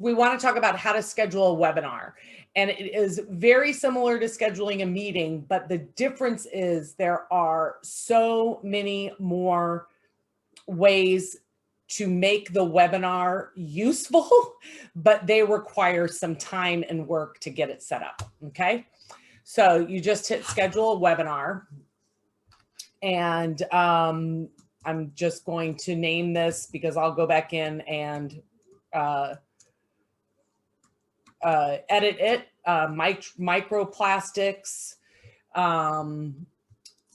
we want to talk about how to schedule a webinar. And it is very similar to scheduling a meeting, but the difference is there are so many more ways to make the webinar useful, but they require some time and work to get it set up, okay? So you just hit schedule a webinar, and I'm just going to name this because I'll go back in and edit it, microplastics, and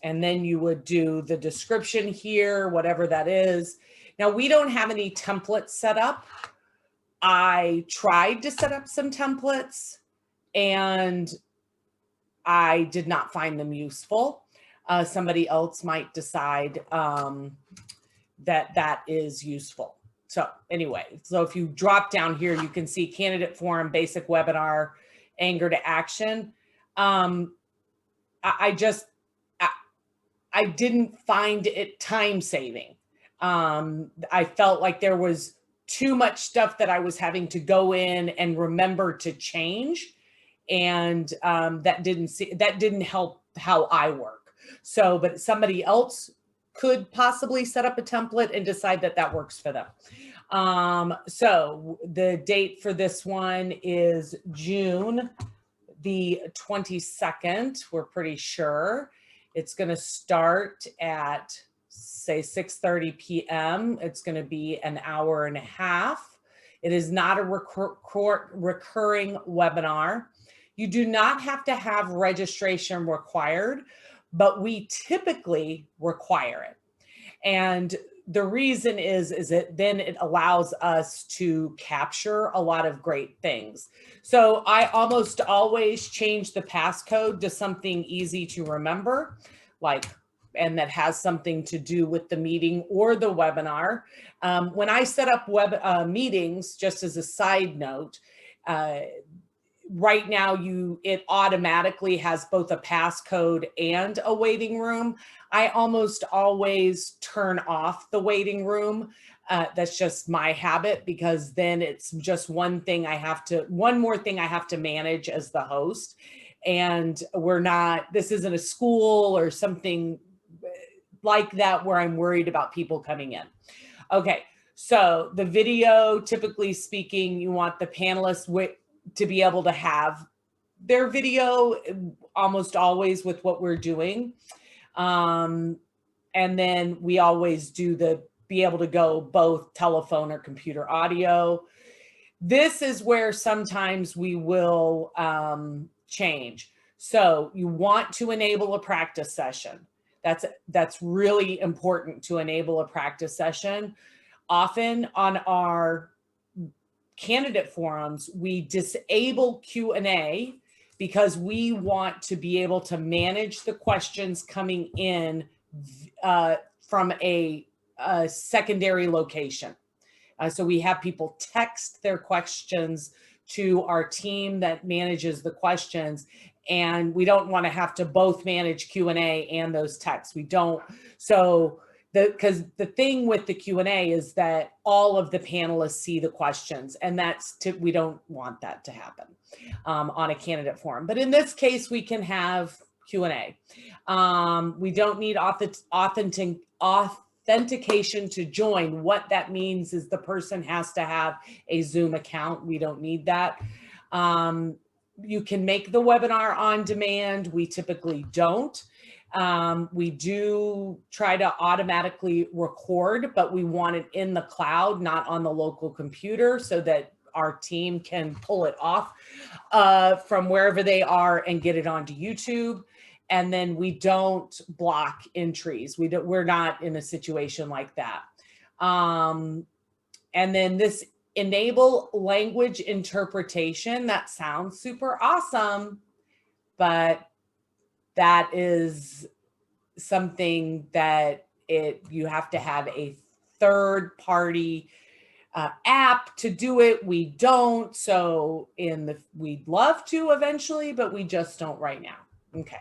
then you would do the description here, whatever that is. Now, we don't have any templates set up. I tried to set up some templates and I did not find them useful. Somebody else might decide that that is useful. So anyway, so if you drop down here, you can see candidate forum, basic webinar, anger to action. I didn't find it time saving. I felt like there was too much stuff that I was having to go in and remember to change. And that didn't help how I work. So, but somebody else could possibly set up a template and decide that that works for them. So the date for this one is June the 22nd. We're pretty sure. It's going to start at, say, 6:30 p.m. It's going to be an hour and a half. It is not a recurring webinar. You do not have to have registration required, but we typically require it. And the reason is that then it allows us to capture a lot of great things. So I almost always change the passcode to something easy to remember, like, and that has something to do with the meeting or the webinar. When I set up meetings, just as a side note, right now it automatically has both a passcode and a waiting room. I almost always turn off the waiting room. That's just my habit, because then it's just one more thing I have to manage as the host. And this isn't a school or something like that where I'm worried about people coming in. Okay, so the video, typically speaking, you want the panelists to be able to have their video almost always with what we're doing. And then we always do be able to go both telephone or computer audio. This is where sometimes we will change. So you want to enable a practice session. That's really important, to enable a practice session. Often on our candidate forums, we disable Q&A because we want to be able to manage the questions coming in from a secondary location. So we have people text their questions to our team that manages the questions, and we don't want to have to both manage Q&A and those texts. We don't. So because the thing with the Q&A is that all of the panelists see the questions, and we don't want that to happen on a candidate forum. But in this case, we can have Q&A. We don't need authentication to join. What that means is the person has to have a Zoom account. We don't need that. You can make the webinar on demand. We typically don't. We do try to automatically record, but we want it in the cloud, not on the local computer, so that our team can pull it off from wherever they are and get it onto YouTube. And then we don't block entries. We're not in a situation like that. And then this enable language interpretation, that sounds super awesome, but that is something that you have to have a third party app to do it. We don't. So we'd love to eventually, but we just don't right now. Okay.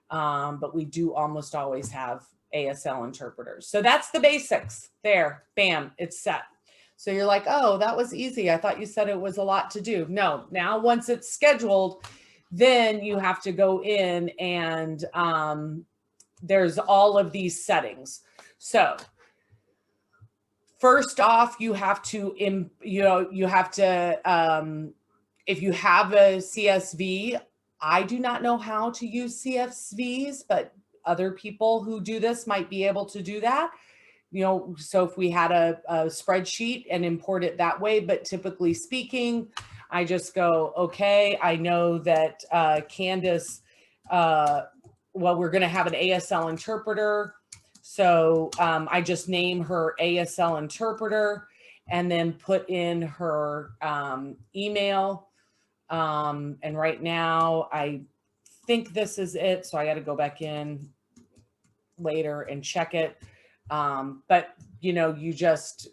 But we do almost always have ASL interpreters. So that's the basics there. Bam, it's set. So you're like, oh, that was easy. I thought you said it was a lot to do. No, now once it's scheduled, then you have to go in and there's all of these settings. So first off, you have to, if you have a CSV, I do not know how to use CSVs, but other people who do this might be able to do that. So if we had a spreadsheet and import it that way, but typically speaking, I just go, okay, I know that Candace, well, we're going to have an ASL interpreter. So I just name her ASL interpreter and then put in her email. And right now I think this is it. So I got to go back in later and check it. But you just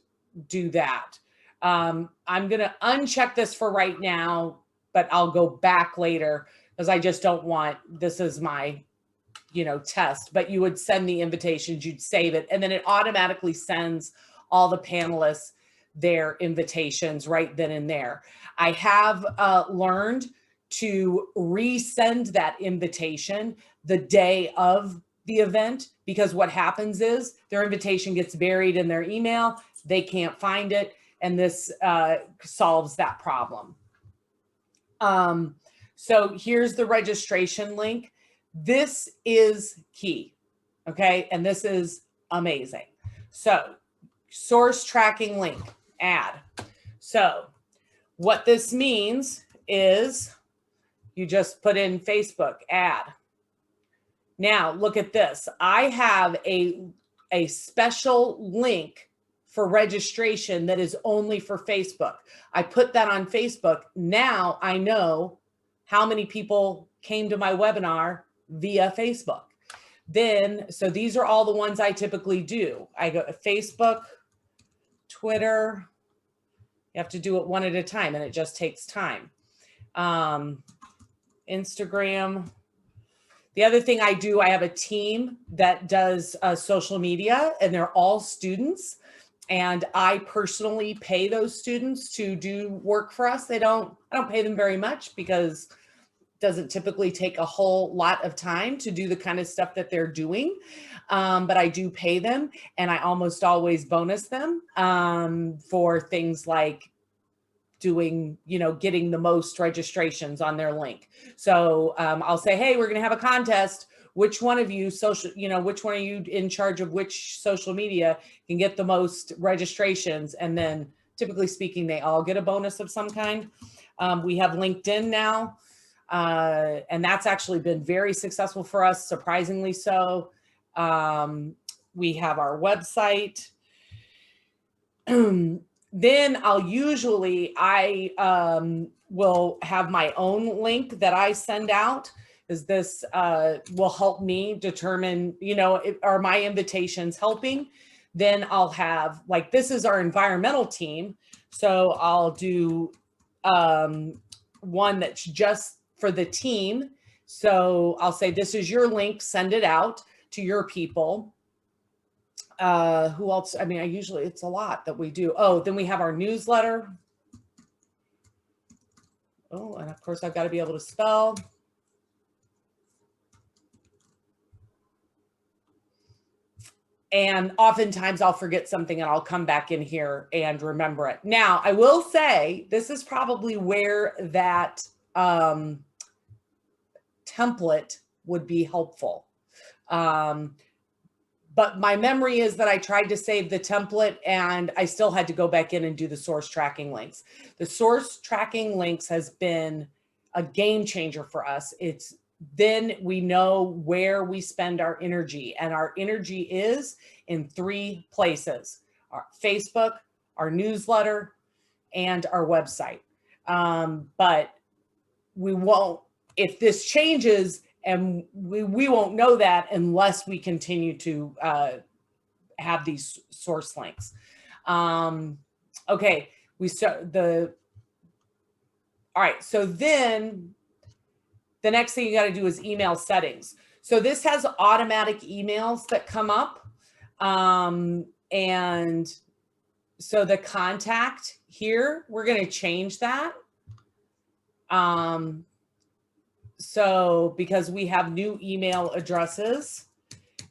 do that. I'm going to uncheck this for right now, but I'll go back later because I just don't want, this is my, test, but you would send the invitations, you'd save it, and then it automatically sends all the panelists their invitations right then and there. I have learned to resend that invitation the day of the event, because what happens is their invitation gets buried in their email, they can't find it, and this solves that problem. So here's the registration link. This is key, okay? And this is amazing. So source tracking link, add. So what this means is you just put in Facebook, add. Now look at this. I have a special link for registration that is only for Facebook. I put that on Facebook. Now I know how many people came to my webinar via Facebook. Then, so these are all the ones I typically do. I go to Facebook, Twitter. You have to do it one at a time and it just takes time. Instagram. The other thing I do, I have a team that does social media, and they're all students. And I personally pay those students to do work for us. I don't pay them very much because it doesn't typically take a whole lot of time to do the kind of stuff that they're doing. But I do pay them, and I almost always bonus them for things like doing, getting the most registrations on their link. So I'll say, hey, we're going to have a contest. Which one of you which one are you in charge of which social media can get the most registrations? And then typically speaking, they all get a bonus of some kind. We have LinkedIn now, and that's actually been very successful for us, surprisingly so. We have our website. Then I will have my own link that I send out, because this will help me determine, are my invitations helping? Then I'll have, like, this is our environmental team. So I'll do one that's just for the team. So I'll say, this is your link, send it out to your people. Who else? I mean, it's a lot that we do. Oh, then we have our newsletter. Oh, and of course I've got to be able to spell. And oftentimes I'll forget something and I'll come back in here and remember it. Now, I will say this is probably where that template would be helpful. But my memory is that I tried to save the template and I still had to go back in and do the source tracking links. The source tracking links has been a game changer for us. Then we know where we spend our energy, and our energy is in 3 places: our Facebook, our newsletter, and our website. But we won't, if this changes, and we won't know that unless we continue to have these source links. Okay, all right, so then the next thing you got to do is email settings. So this has automatic emails that come up. And So the contact here, we're going to change that. So because we have new email addresses,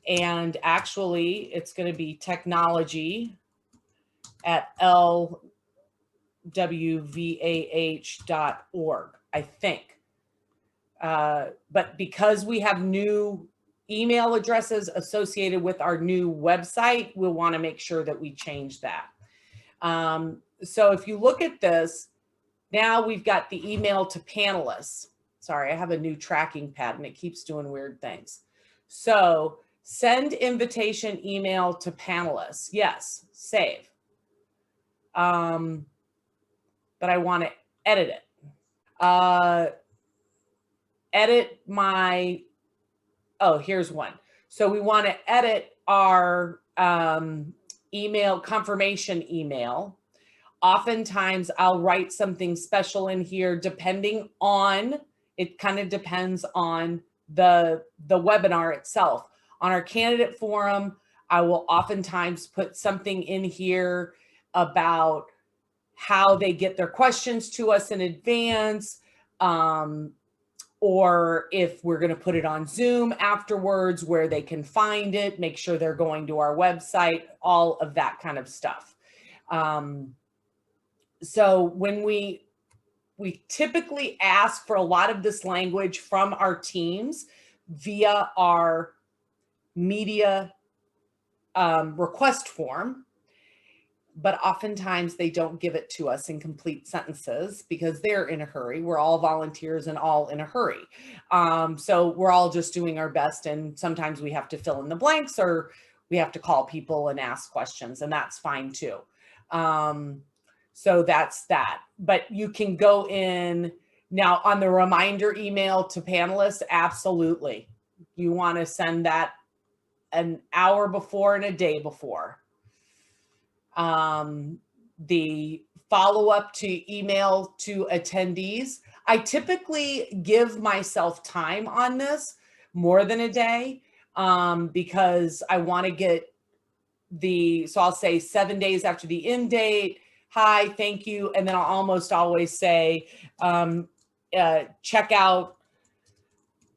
and actually it's going to be technology@lwvah.org, I think. But because we have new email addresses associated with our new website, we'll want to make sure that we change that. So if you look at this, now we've got the email to panelists. Sorry, I have a new tracking pad and it keeps doing weird things. So send invitation email to panelists. Yes, save. But I want to edit it. Edit my, oh, here's one. So we want to edit our email, confirmation email. Oftentimes I'll write something special in here depending on, it kind of depends on the webinar itself. On our candidate forum, I will oftentimes put something in here about how they get their questions to us in advance, or if we're going to put it on Zoom afterwards, where they can find it, make sure they're going to our website, all of that kind of stuff. So when we typically ask for a lot of this language from our teams via our media request form, but oftentimes they don't give it to us in complete sentences because they're in a hurry. We're all volunteers and all in a hurry. So we're all just doing our best, and sometimes we have to fill in the blanks or we have to call people and ask questions, and that's fine too. So that's that. But you can go in now on the reminder email to panelists. Absolutely. You want to send that an hour before and a day before. The follow-up to email to attendees. I typically give myself time on this, more than a day, because I want to get so I'll say 7 days after the end date, hi, thank you. And then I'll almost always say, check out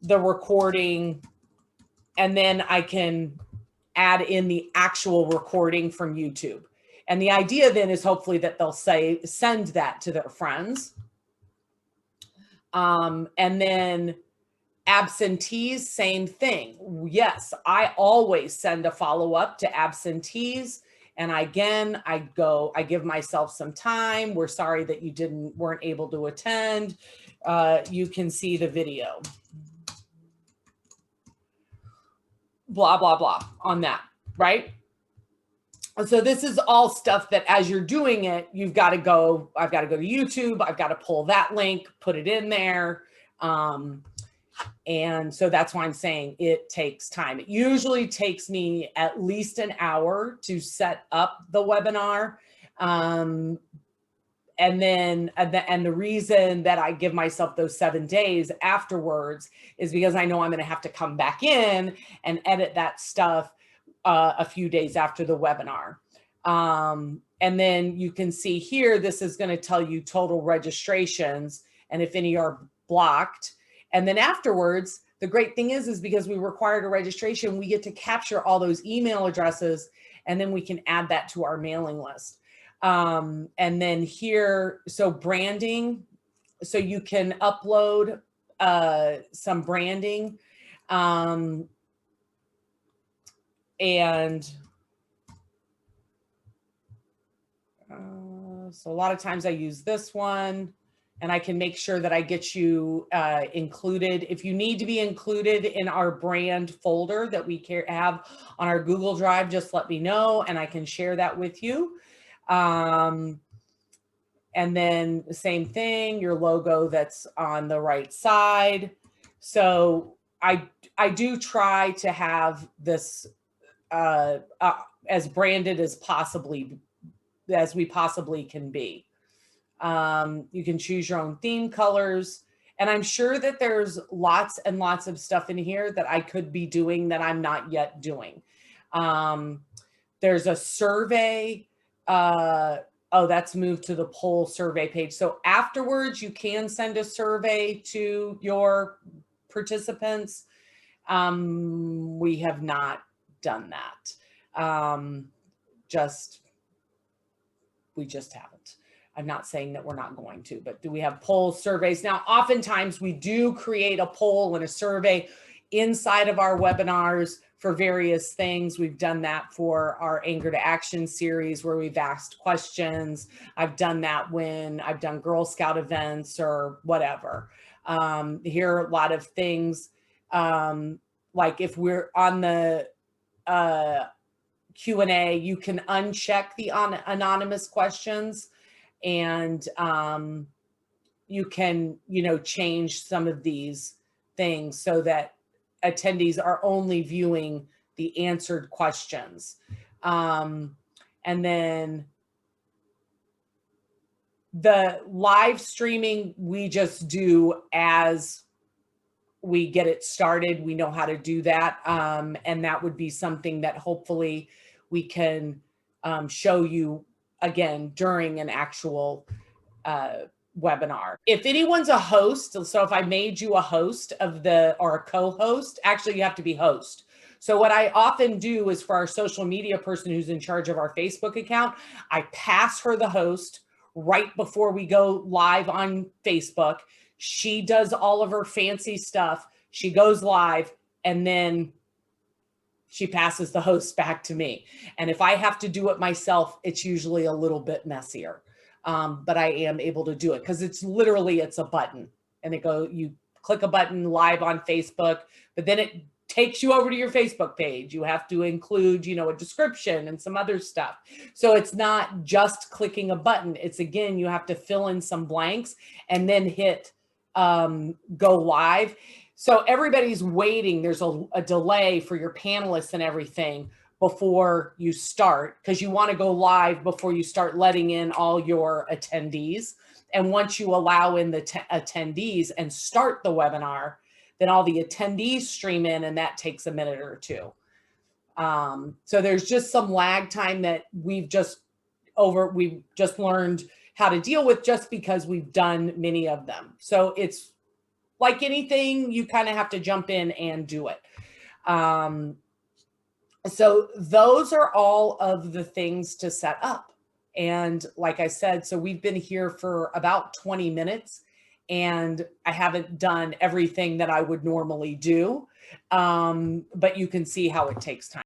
the recording, and then I can add in the actual recording from YouTube. And the idea then is hopefully that they'll send that to their friends. And then absentees, same thing. Yes, I always send a follow-up to absentees. And again, I give myself some time. We're sorry that you weren't able to attend. You can see the video. Blah, blah, blah on that, right? So this is all stuff that as you're doing it, I've got to go to YouTube. I've got to pull that link, put it in there. And so that's why I'm saying it takes time. It usually takes me at least an hour to set up the webinar. And the reason that I give myself those 7 days afterwards is because I know I'm going to have to come back in and edit that stuff a few days after the webinar. And then you can see here, this is going to tell you total registrations and if any are blocked. And then afterwards, the great thing is because we required a registration, we get to capture all those email addresses, and then we can add that to our mailing list. And then here, so branding, so you can upload some branding. So a lot of times I use this one, and I can make sure that I get you included. If you need to be included in our brand folder that we have on our Google Drive, just let me know and I can share that with you. And then the same thing, your logo that's on the right side. So I do try to have this as branded as we possibly can be. You can choose your own theme colors. And I'm sure that there's lots and lots of stuff in here that I could be doing that I'm not yet doing. There's a survey Oh, that's moved to the poll survey page. So afterwards, you can send a survey to your participants. We have not done that. We just haven't. I'm not saying that we're not going to, but do we have poll surveys? Now, oftentimes we do create a poll and a survey inside of our webinars for various things. We've done that for our Anger to Action series where we've asked questions. I've done that when I've done Girl Scout events or whatever. Here are a lot of things, like if we're on the Q&A, you can uncheck the anonymous questions, and you can, change some of these things so that attendees are only viewing the answered questions. And then the live streaming, we just do as we get it started. We know how to do that. And that would be something that hopefully we can show you again during an actual webinar. If anyone's a host, so if I made you a host or a co-host, actually you have to be host. So what I often do is for our social media person who's in charge of our Facebook account, I pass her the host right before we go live on Facebook. She does all of her fancy stuff. She goes live, and then she passes the host back to me. And if I have to do it myself, it's usually a little bit messier. But I am able to do it because it's a button, and you click a button live on Facebook, but then it takes you over to your Facebook page. You have to include, a description and some other stuff. So it's not just clicking a button. It's, again, you have to fill in some blanks and then hit go live. So everybody's waiting. There's a delay for your panelists and everything before you start, because you want to go live before you start letting in all your attendees. And once you allow in the attendees and start the webinar, then all the attendees stream in, and that takes a minute or two. So there's just some lag time that we've just learned how to deal with, just because we've done many of them. So it's like anything, you kind of have to jump in and do it. So those are all of the things to set up. And like I said, so we've been here for about 20 minutes, and I haven't done everything that I would normally do, but you can see how it takes time.